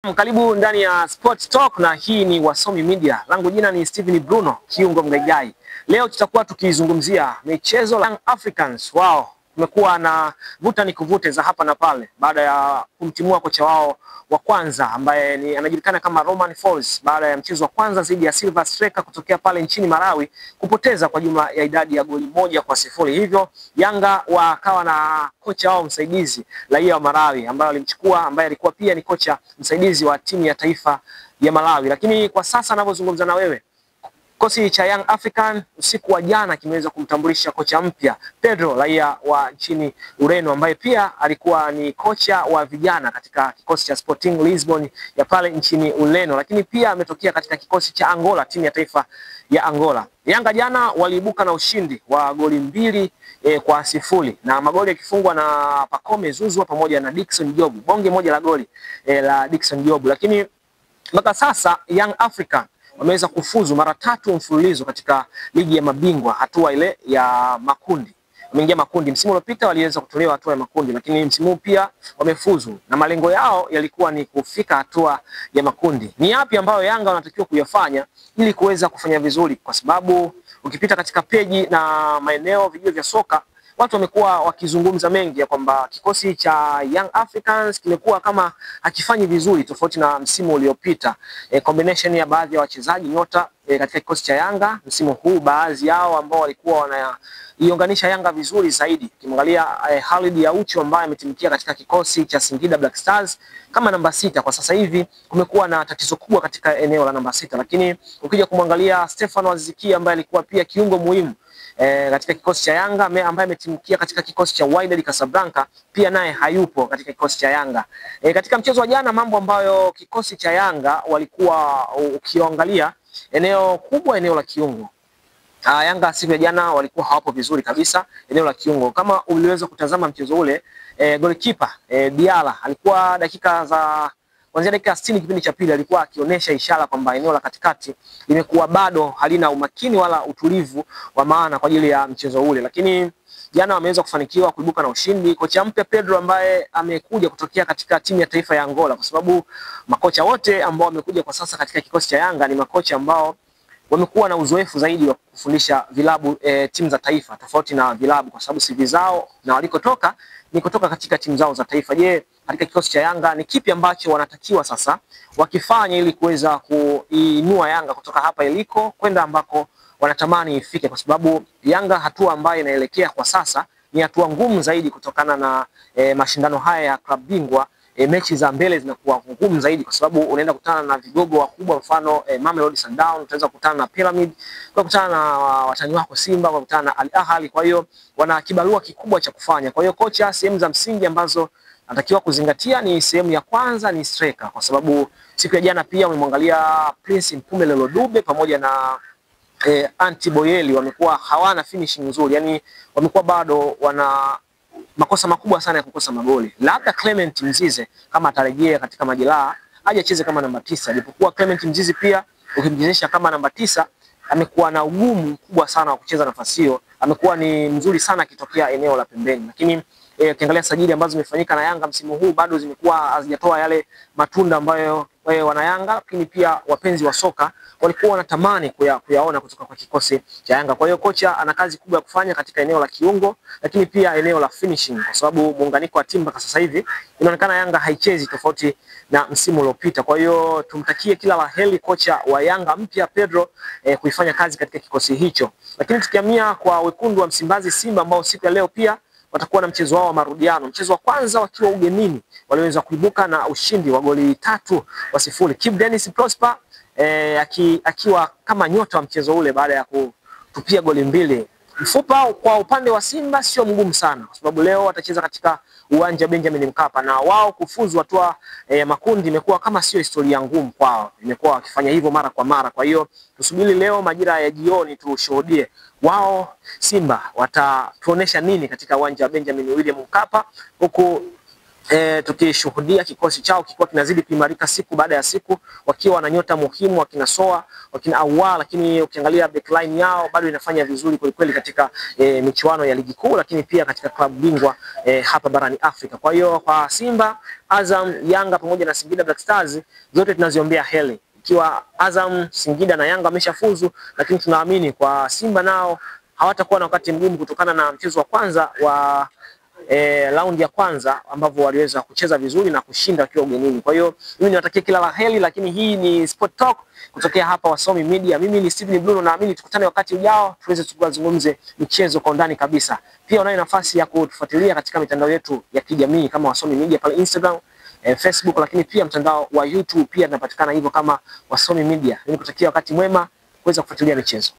Karibu ndani ya Sports Talk na hii ni Wasomi Media. Langu jina ni Steven Bruno Kiungo Mgaigai. Leo tutakuwa tukizungumzia michezo Young Africans. Wao kumekuwa na vuta ni kuvute za hapa na pale baada ya kumtimua kocha wao wa kwanza ambaye anajulikana kama Romain Folz baada ya mchezo wa kwanza dhidi ya Silver Strikers kutokea pale nchini Malawi kupoteza kwa jumla ya idadi ya goli 1-0. Hivyo Yanga wakawa na kocha wao msaidizi raia wa Malawi ambaye alimchukua, ambaye alikuwa pia ni kocha msaidizi wa timu ya taifa ya Malawi. Lakini kwa sasa ninavyozungumza na wewe, kikosi cha Young African usiku wa jana kimeweza kumtambulisha kocha mpya Pedro, raia wa nchini Ureno, ambaye pia alikuwa ni kocha wa vijana katika kikosi cha Sporting Lisbon ya pale nchini Ureno, lakini pia ametokea katika kikosi cha Angola, timu ya taifa ya Angola. Yanga jana waliibuka na ushindi wa goli 2-0 na magoli yakifungwa na Pacome Zouzoua pamoja na Dickson Job. Bonge moja la goli la Dickson Job. Lakini mpaka sasa Young African wameweza kufuzu mara 3 mfululizo katika ligi ya mabingwa hatua ile ya makundi. Wameingia makundi. Msimu uliopita waliweza kutolewa hatua ya makundi, lakini msimu pia wamefuzu na malengo yao yalikuwa ni kufika hatua ya makundi. Ni yapi ambayo Yanga wanatakiwa kuyafanya ili kuweza kufanya vizuri? Kwa sababu ukipita katika peji na maeneo video vya soka, watu wamekuwa wakizungumza mengi ya kwamba kikosi cha Young Africans kimekuwa kama hakifanyi vizuri tofauti na msimu uliopita. Combination ya baadhi ya wachezaji nyota katika kikosi cha Yanga msimu huu, baadhi yao ambao walikuwa wanaiunganisha Yanga vizuri zaidi. Kimwangalia Khalid Aucho ambaye ametimkia katika kikosi cha Singida Black Stars kama namba 6. Kwa sasa hivi kumekuwa na tatizo kubwa katika eneo la namba 6, lakini ukija kumwangalia Stefano Aziz Ki ambaye alikuwa pia kiungo muhimu katika kikosi cha Yanga ambaye ametimkia katika kikosi cha Wydad Casablanca pia naye hayupo katika kikosi cha Yanga. Katika mchezo wa jana, mambo ambayo kikosi cha Yanga walikuwa ukiangalia eneo kubwa, eneo la kiungo. Yanga siku ya jana walikuwa hawapo vizuri kabisa eneo la kiungo. Kama uliweza kutazama mchezo ule, goalkeeper Diala alikuwa kuanzia dakika 60 kipindi cha pili alikuwa akionyesha ishara kwamba eneo la katikati limekuwa bado halina umakini wala utulivu wa maana kwa ajili ya mchezo ule, lakini jana wameweza kufanikiwa kuibuka na ushindi. Kocha mpya Pedro ambaye amekuja kutokea katika timu ya taifa ya Angola, kwa sababu makocha wote ambao wamekuja kwa sasa katika kikosi cha Yanga ni makocha ambao wamekuwa na uzoefu zaidi wa kufundisha vilabu timu za taifa tofauti na vilabu, kwa sababu CV zao na walikotoka ni kutoka katika timu zao za taifa. Je, katika kikosi cha Yanga ni kipi ambacho wanatakiwa sasa wakifanya ili kuweza kuinua Yanga kutoka hapa iliko kwenda ambako wanatamani ifike? Kwa sababu Yanga hatua ambayo inaelekea kwa sasa ni hatua ngumu zaidi kutokana na mashindano haya ya klabu bingwa. Mechi za mbele zinakuwa ngumu zaidi kwa sababu unaenda kukutana na vigogo wakubwa, mfano Mamelodi Sundowns, utaweza kukutana na Pyramid, kukutana na watani wako Simba, kukutana na Al Ahly. Kwa hiyo wana kibarua kikubwa cha kufanya. Kwa hiyo kocha, sehemu za msingi ambazo anatakiwa kuzingatia ni sehemu ya kwanza ni striker, kwa sababu siku ya jana pia umemwangalia Prince Mpumelelo Dube pamoja na Anti Boyeli wamekuwa hawana finishing nzuri, yani wamekuwa bado wana makosa makubwa sana ya kukosa magoli. Labda Clement Mzize kama atarejea katika majeraha aje acheze kama namba 9, japokuwa Clement Mzize pia ukimchezesha kama namba 9 amekuwa na ugumu mkubwa sana wa kucheza nafasi hiyo, amekuwa ni mzuri sana akitokea eneo la pembeni. Lakini ukiangalia sajili ambazo zimefanyika na Yanga msimu huu bado zimekuwa hazijatoa yale matunda ambayo wana Yanga, lakini pia wapenzi wa soka walikuwa wanatamani kuyaona kutoka kwa kikosi cha Yanga. Kwa hiyo kocha ana kazi kubwa ya kufanya katika eneo la kiungo, lakini pia eneo la finishing, kwa sababu muunganiko wa timu mpaka sasa hivi inaonekana Yanga haichezi tofauti na msimu uliopita. Kwa hiyo tumtakie kila la heri kocha wa Yanga mpya Pedro kuifanya kazi katika kikosi hicho. Lakini tukiamia kwa wekundu wa Msimbazi Simba ambao siku ya leo pia watakuwa na mchezo wao wa marudiano. Mchezo wa kwanza wakiwa ugenini waliweza kuibuka na ushindi wa goli 3-0. Kibu Denis Prosper akiwa kama nyota wa mchezo ule baada ya kutupia goli 2. Mfupa kwa upande wa Simba sio mgumu sana, kwa sababu leo watacheza katika uwanja Benjamin Mkapa, na wao kufuzu hatua makundi imekuwa kama sio historia ngumu kwao, imekuwa wakifanya hivyo mara kwa mara. Kwa hiyo tusubiri leo majira ya jioni tushuhudie wao Simba watatuonesha nini katika uwanja wa Benjamin William Mkapa, huku tukishuhudia kikosi chao kikiwa kinazidi kuimarika siku baada ya siku, wakiwa na nyota muhimu, wakina Soa, wakina Awa, lakini ukiangalia backline yao bado inafanya vizuri kweli katika michuano ya ligi kuu, lakini pia katika klabu bingwa hapa barani Afrika. Kwa hiyo kwa Simba, Azam, Yanga pamoja na Singida Black Stars zote tunaziombea heri. Ikiwa Azam, Singida na Yanga wameshafuzu, lakini tunaamini kwa Simba nao hawatakuwa na wakati mgumu kutokana na mchezo wa kwanza wa raundi ya kwanza ambavyo waliweza kucheza vizuri na kushinda wakiwa ugenini. Kwa hiyo mimi niwatakie kila la heri, lakini hii ni Sport Talk kutokea hapa Wasomi Media. Mimi ni Steven Bruno, naamini tukutane wakati ujao tuweze tukazungumze michezo kwa undani kabisa. Pia unayo nafasi ya kutufuatilia katika mitandao yetu ya kijamii kama Wasomi Media pale Instagram, Facebook, lakini pia mtandao wa YouTube pia tunapatikana hivyo kama Wasomi Media. Mimi nikutakia wakati mwema kuweza kufuatilia michezo.